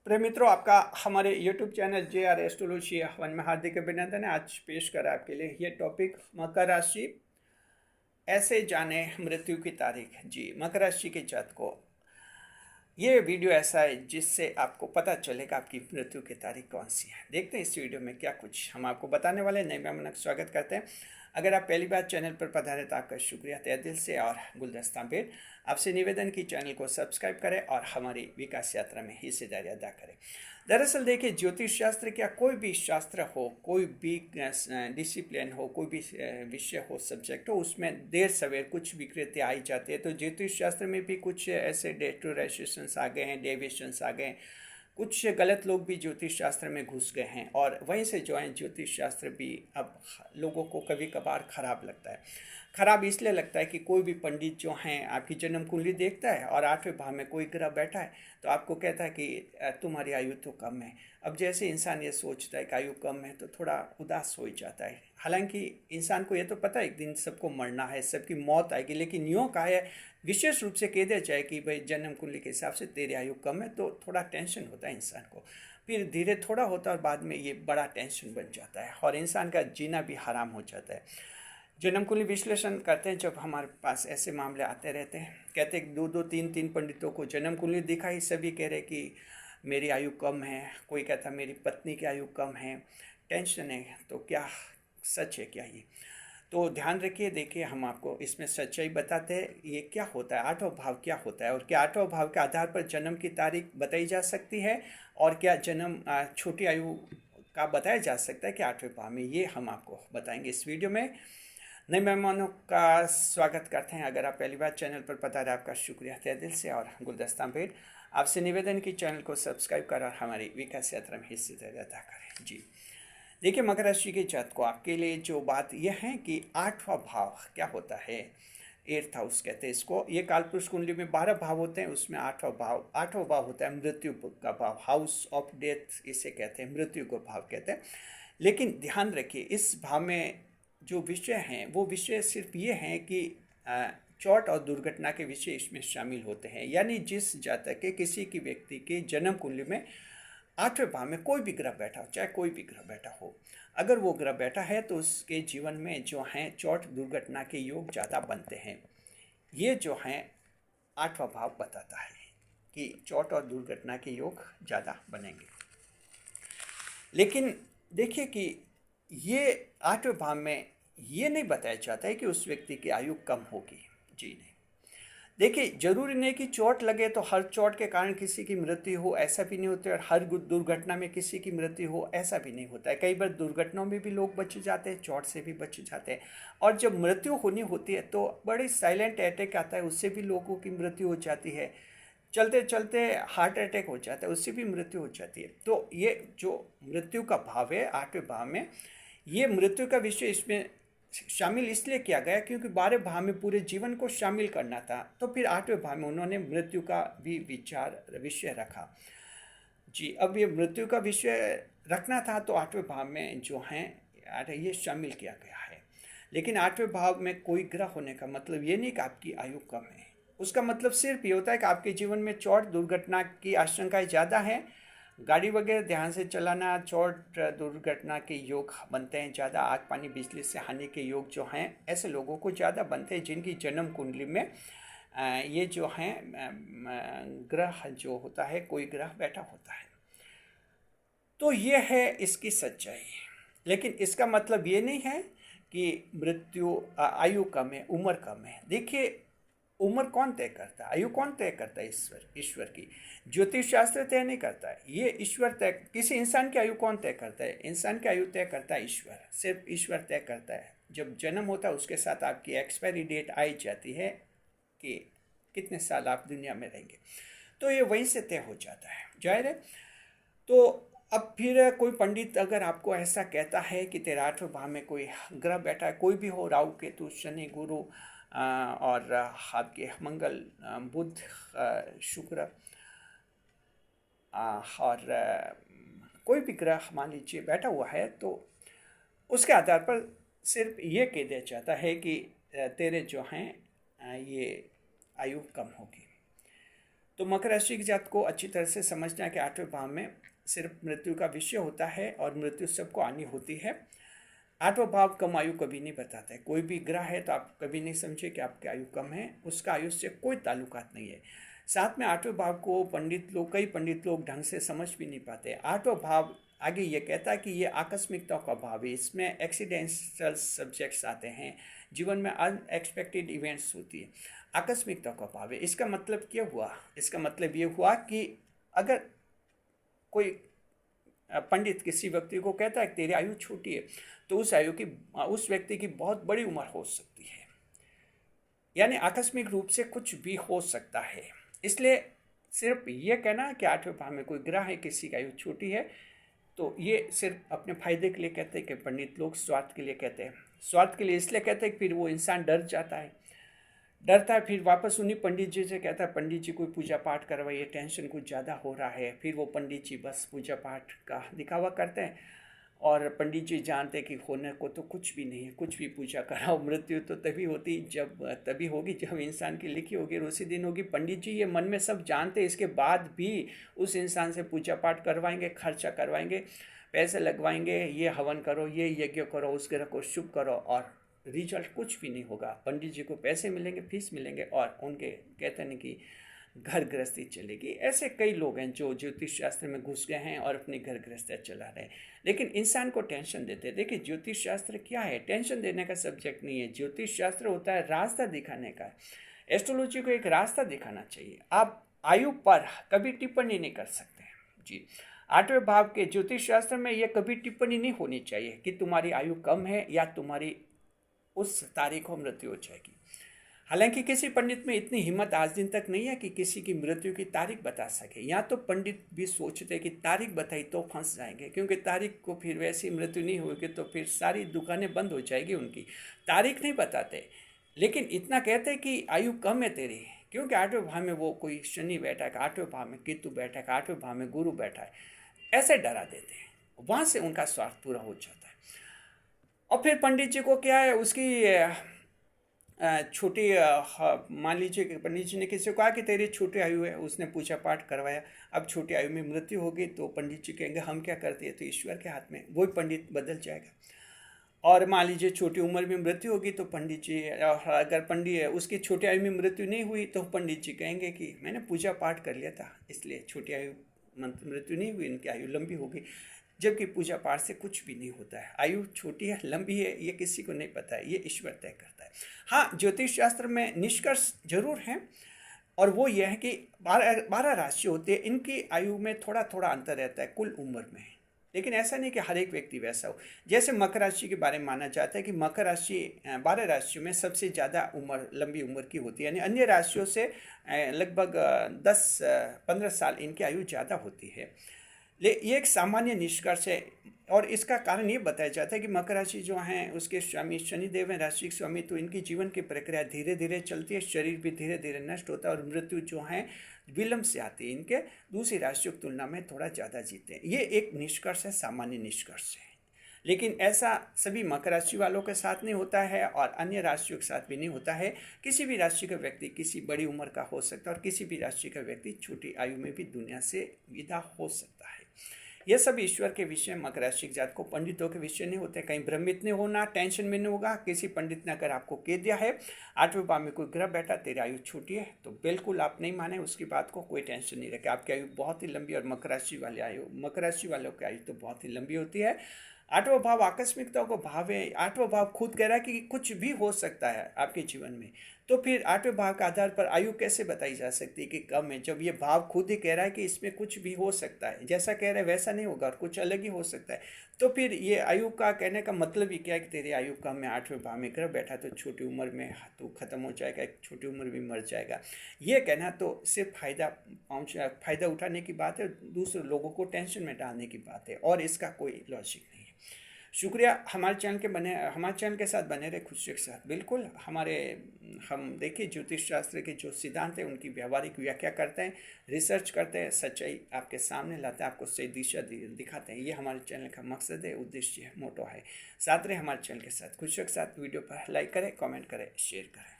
प्रिय मित्रों, आपका हमारे YouTube चैनल JR एस्ट्रोलॉजी हवन में हार्दिक अभिनंदन है। आज पेश करा आपके लिए ये टॉपिक मकर राशि ऐसे जाने मृत्यु की तारीख। जी, मकर राशि के जातकों, ये वीडियो ऐसा है जिससे आपको पता चलेगा आपकी मृत्यु की तारीख कौन सी है। देखते हैं इस वीडियो में क्या कुछ हम आपको बताने वाले हैं। नए मेहमान का स्वागत करते हैं। अगर आप पहली बार चैनल पर पधारे तो आपका शुक्रिया तहे दिल से। और गुलदस्ता पेड़ आपसे निवेदन की चैनल को सब्सक्राइब करें और हमारी विकास यात्रा में हिस्सेदारी अदा करें। दरअसल देखिए, ज्योतिष शास्त्र क्या कोई भी शास्त्र हो, कोई भी डिसिप्लिन हो, कोई भी विषय हो, सब्जेक्ट हो, उसमें देर सवेर कुछ विकृति आई जाती है। तो ज्योतिष शास्त्र में भी कुछ ऐसे डेटोरेशंस आ गए हैं, डेविएशंस आ गए हैं। कुछ गलत लोग भी ज्योतिष शास्त्र में घुस गए हैं और वहीं से जो है ज्योतिष शास्त्र भी अब लोगों को कभी कभार खराब लगता है। खराब इसलिए लगता है कि कोई भी पंडित जो हैं आपकी जन्म कुंडली देखता है और 8वें भाव में कोई ग्रह बैठा है तो आपको कहता है कि तुम्हारी आयु तो कम है। अब जैसे इंसान ये सोचता है कि आयु कम है तो थोड़ा उदास हो जाता है। हालांकि इंसान को ये तो पता है एक दिन सबको मरना है, सबकी मौत आएगी, लेकिन यूँ कहा है विशेष रूप से कह दिया जाए कि भाई जन्म कुंडली के हिसाब से तेरी आयु कम है, तो थोड़ा टेंशन होता है इंसान को। फिर धीरे थोड़ा होता है और बाद में ये बड़ा टेंशन बन जाता है और इंसान का जीना भी हराम हो जाता है। जन्म कुंडली विश्लेषण करते हैं जब हमारे पास ऐसे मामले आते रहते हैं। कहते हैं दो दो तीन तीन पंडितों को जन्म कुंडली दिखाई, सभी कह रहे कि मेरी आयु कम है, कोई कहता मेरी पत्नी की आयु कम है, टेंशन है। तो क्या सच है क्या ये? तो ध्यान रखिए, देखिए हम आपको इसमें सच्चाई बताते हैं ये क्या होता है, 8वां भाव क्या होता है और क्या 8वां भाव के आधार पर जन्म की तारीख बताई जा सकती है और क्या जन्म छोटी आयु का बताया जा सकता है कि 8वें भाव में, ये हम आपको बताएंगे इस वीडियो में। नए मेहमानों का स्वागत करते हैं। अगर आप पहली बार चैनल पर पधारे आपका शुक्रिया तहे दिल से। और गुलदस्ता भेंट आपसे निवेदन की चैनल को सब्सक्राइब कर और हमारी विकास यात्रा में हिस्सेदारी अदा करें। जी देखिए, मकर राशि के जातकों, आपके लिए जो बात यह है कि 8वां भाव क्या होता है, 8th हाउस कहते हैं इसको। ये कालपुरुष कुंडली में 12 भाव होते हैं, उसमें 8वां भाव होता है मृत्यु का भाव, हाउस ऑफ डेथ इसे कहते हैं, मृत्यु को भाव कहते हैं। लेकिन ध्यान रखिए, इस भाव में जो विषय हैं वो विषय सिर्फ ये हैं कि चोट और दुर्घटना के विषय इसमें शामिल होते हैं। यानी जिस जातक के किसी की व्यक्ति के जन्म कुंडली में 8वें भाव में कोई भी ग्रह बैठा हो, चाहे कोई भी ग्रह बैठा हो, अगर वो ग्रह बैठा है तो उसके जीवन में जो हैं चोट दुर्घटना के योग ज़्यादा बनते हैं। ये जो हैं 8वां भाव बताता है कि चोट और दुर्घटना के योग ज़्यादा बनेंगे। लेकिन देखिए कि ये 8वें भाव में ये नहीं बताया जाता है कि उस व्यक्ति की आयु कम होगी। जी नहीं। देखिए, जरूरी नहीं कि चोट लगे तो हर चोट के कारण किसी की मृत्यु हो, ऐसा भी नहीं होता है। और हर दुर्घटना में किसी की मृत्यु हो, ऐसा भी नहीं होता है। कई बार दुर्घटनाओं में भी लोग बच जाते हैं, चोट से भी बच जाते हैं। और जब मृत्यु होनी होती है तो बड़ी साइलेंट अटैक आता है, उससे भी लोगों की मृत्यु हो जाती है। चलते चलते हार्ट अटैक हो जाता है, उससे भी मृत्यु हो जाती है। तो ये जो मृत्यु का भाव है 8वें भाव में, ये मृत्यु का विषय इसमें शामिल इसलिए किया गया क्योंकि 12वें भाव में पूरे जीवन को शामिल करना था। तो फिर 8वें भाव में उन्होंने मृत्यु का भी विषय रखा। जी, अब ये मृत्यु का विषय रखना था तो 8वें भाव में जो हैं ये शामिल किया गया है। लेकिन 8वें भाव में कोई ग्रह होने का मतलब ये नहीं कि आपकी आयु कम है। उसका मतलब सिर्फ ये होता है कि आपके जीवन में चोट दुर्घटना की आशंकाएं ज़्यादा हैं। गाड़ी वगैरह ध्यान से चलाना, चोट दुर्घटना के योग बनते हैं ज़्यादा। आग पानी बिजली से हानि के योग जो हैं ऐसे लोगों को ज़्यादा बनते हैं जिनकी जन्म कुंडली में ये जो हैं ग्रह जो होता है, कोई ग्रह बैठा होता है। तो ये है इसकी सच्चाई। लेकिन इसका मतलब ये नहीं है कि मृत्यु आयु कम है, उम्र कम है। देखिए, उम्र कौन तय करता है, आयु कौन तय करता है? ईश्वर की। ज्योतिष शास्त्र तय नहीं करता है, ये ईश्वर तय। किसी इंसान की आयु कौन तय करता है? इंसान की आयु तय करता है ईश्वर, सिर्फ ईश्वर तय करता है। जब जन्म होता है उसके साथ आपकी एक्सपायरी डेट आई जाती है कि कितने साल आप दुनिया में रहेंगे, तो ये वहीं से तय हो जाता है, जाहिर है। तो अब फिर कोई पंडित अगर आपको ऐसा कहता है कि तेरे 8वें भाव में कोई ग्रह बैठा है, कोई भी हो, राहु केतु शनि गुरु और आपके मंगल बुध शुक्र और कोई भी ग्रह मान लीजिए बैठा हुआ है, तो उसके आधार पर सिर्फ ये कह दिया जाता है कि तेरे जो हैं ये आयु कम होगी। तो मकर राशि की जात को अच्छी तरह से समझना है कि 8वें भाव में सिर्फ मृत्यु का विषय होता है और मृत्यु सबको आनी होती है। 8वां भाव कम आयु कभी नहीं बताता है। कोई भी ग्रह है तो आप कभी नहीं समझे कि आपकी आयु कम है, उसका आयु से कोई ताल्लुकात नहीं है। साथ में 8वें भाव को कई पंडित लोग ढंग से समझ भी नहीं पाते। 8वां भाव आगे ये कहता है कि ये आकस्मिकताओं का भाव है, इसमें एक्सीडेंटल सब्जेक्ट्स आते हैं, जीवन में अनएक्सपेक्टेड इवेंट्स होती है, आकस्मिकताओं का भाव है। इसका मतलब क्या हुआ? इसका मतलब ये हुआ कि अगर कोई पंडित किसी व्यक्ति को कहता है कि तेरी आयु छोटी है, तो उस व्यक्ति की बहुत बड़ी उम्र हो सकती है, यानी आकस्मिक रूप से कुछ भी हो सकता है। इसलिए सिर्फ ये कहना कि 8वें भाव में कोई ग्रह है, किसी की आयु छोटी है, तो ये सिर्फ अपने फायदे के लिए कहते हैं कि पंडित लोग स्वार्थ के लिए कहते हैं। स्वार्थ के लिए इसलिए कहते हैं कि फिर वो इंसान डरता है, फिर वापस उन्हीं पंडित जी से कहता है पंडित जी कोई पूजा पाठ करवाइए, टेंशन कुछ ज़्यादा हो रहा है। फिर वो पंडित जी बस पूजा पाठ का दिखावा करते हैं और पंडित जी जानते हैं कि होने को तो कुछ भी नहीं है, कुछ भी पूजा कराओ, मृत्यु तो तभी होगी जब इंसान की लिखी होगी और उसी दिन होगी। पंडित जी ये मन में सब जानते हैं, इसके बाद भी उस इंसान से पूजा पाठ करवाएंगे, खर्चा करवाएंगे, पैसे लगवाएंगे, ये हवन करो, ये यज्ञ करो, उस ग्रह को शुभ करो, और रिजल्ट कुछ भी नहीं होगा। पंडित जी को पैसे मिलेंगे, फीस मिलेंगे और उनके कहते हैं कि घर गृहस्थी चलेगी। ऐसे कई लोग हैं जो ज्योतिष शास्त्र में घुस गए हैं और अपनी घर गृहस्थी चला रहे हैं, लेकिन इंसान को टेंशन देते हैं। देखिए ज्योतिष शास्त्र क्या है? टेंशन देने का सब्जेक्ट नहीं है। ज्योतिष शास्त्र होता है रास्ता दिखाने का। एस्ट्रोलॉजी को एक रास्ता दिखाना चाहिए। आप आयु पर कभी टिप्पणी नहीं कर सकते जी। 8वें भाव के ज्योतिष शास्त्र में यह कभी टिप्पणी नहीं होनी चाहिए कि तुम्हारी आयु कम है या तुम्हारी उस तारीख को मृत्यु हो जाएगी। हालांकि किसी पंडित में इतनी हिम्मत आज दिन तक नहीं है कि किसी की मृत्यु की तारीख बता सके। यहाँ तो पंडित भी सोचते कि तारीख बताई तो फंस जाएंगे, क्योंकि तारीख को फिर वैसी मृत्यु नहीं होगी तो फिर सारी दुकानें बंद हो जाएगी उनकी। तारीख नहीं बताते, लेकिन इतना कहते कि आयु कम है तेरी, क्योंकि 8वें भाव में वो कोई शनि बैठा है, 8वें भाव में केतु बैठा है, 8वें भाव में गुरु बैठा है, ऐसे डरा देते हैं। वहाँ से उनका स्वार्थ पूरा हो जाता है। और फिर पंडित जी को क्या है, उसकी छोटी मान लीजिए कि पंडित जी ने किसी को कहा कि तेरी छोटी आयु है, उसने पूजा पाठ करवाया, अब छोटी आयु में मृत्यु होगी, तो पंडित जी कहेंगे हम क्या करते हैं, तो ईश्वर के हाथ में, वही पंडित बदल जाएगा। और मान लीजिए छोटी उम्र में मृत्यु होगी तो पंडित जी, अगर पंडित उसकी छोटी आयु में मृत्यु नहीं हुई तो पंडित जी कहेंगे कि मैंने पूजा पाठ कर लिया था, इसलिए छोटी आयु मृत्यु नहीं हुई, इनकी आयु लंबी होगी। जबकि पूजा पाठ से कुछ भी नहीं होता है। आयु छोटी है लंबी है ये किसी को नहीं पता है, ये ईश्वर तय करता है। हाँ, ज्योतिष शास्त्र में निष्कर्ष जरूर हैं, और वो ये है कि 12 राशि होती है, इनकी आयु में थोड़ा थोड़ा अंतर रहता है कुल उम्र में, लेकिन ऐसा नहीं कि हर एक व्यक्ति वैसा हो। जैसे मकर राशि के बारे में माना जाता है कि मकर राशि 12 राशियों में सबसे ज़्यादा लंबी उम्र की होती है, यानी अन्य राशियों से लगभग 10-15 साल इनकी आयु ज़्यादा होती है। ये एक सामान्य निष्कर्ष है, और इसका कारण ये बताया जाता है कि मकर राशि जो हैं उसके स्वामी शनिदेव हैं, राशि के स्वामी, तो इनकी जीवन की प्रक्रिया धीरे धीरे चलती है, शरीर भी धीरे धीरे नष्ट होता है, और मृत्यु जो है विलंब से आती है, इनके दूसरी राशियों की तुलना में थोड़ा ज़्यादा जीते हैं। ये एक निष्कर्ष है, सामान्य निष्कर्ष है। लेकिन ऐसा सभी मकर राशि वालों के साथ नहीं होता है और अन्य राशियों के साथ भी नहीं होता है। किसी भी राशि का व्यक्ति किसी बड़ी उम्र का हो सकता है, और किसी भी राशि का व्यक्ति छोटी आयु में भी दुनिया से विदा हो सकता है। यह सब ईश्वर के विषय, मकर राशि के जात को पंडितों के विषय नहीं होते। कहीं भ्रमित नहीं होना, टेंशन में नहीं होगा। किसी पंडित ने अगर आपको कह दिया है 8वें भाव में कोई ग्रह बैठा, तेरी आयु छोटी है, तो बिल्कुल आप नहीं माने उसकी बात को, कोई टेंशन नहीं रखे। आपकी आयु बहुत ही लंबी, और मकर राशि वालों की आयु तो बहुत ही लंबी होती है। 8वां भाव आकस्मिकता को भाव है। 8वां भाव खुद कह रहा है कि कुछ भी हो सकता है आपके जीवन में, तो फिर 8वें भाव के आधार पर आयु कैसे बताई जा सकती है कि कम है, जब ये भाव खुद ही कह रहा है कि इसमें कुछ भी हो सकता है, जैसा कह रहा है वैसा नहीं होगा और कुछ अलग ही हो सकता है। तो फिर ये आयु का कहने का मतलब ही क्या है कि तेरी आयु कम है, 8वें भाव में ग्रह बैठा तो छोटी उम्र में तो खत्म हो जाएगा, छोटी उम्र में मर जाएगा। ये कहना तो सिर्फ फ़ायदा उठाने की बात है, दूसरे लोगों को टेंशन में डालने की बात है, और इसका कोई लॉजिक नहीं है। शुक्रिया हमारे चैनल के साथ बने रहे, खुशी के साथ। बिल्कुल हम देखिए ज्योतिष शास्त्र के जो सिद्धांत हैं उनकी व्यवहारिक व्याख्या करते हैं, रिसर्च करते हैं, सच्चाई आपके सामने लाते हैं, आपको सही दिशा दिखाते हैं। ये हमारे चैनल का मकसद है, उद्देश्य है, मोटो है। साथ रहे हमारे चैनल के साथ, खुशी के साथ। वीडियो पर लाइक करें, कमेंट करें, शेयर करें।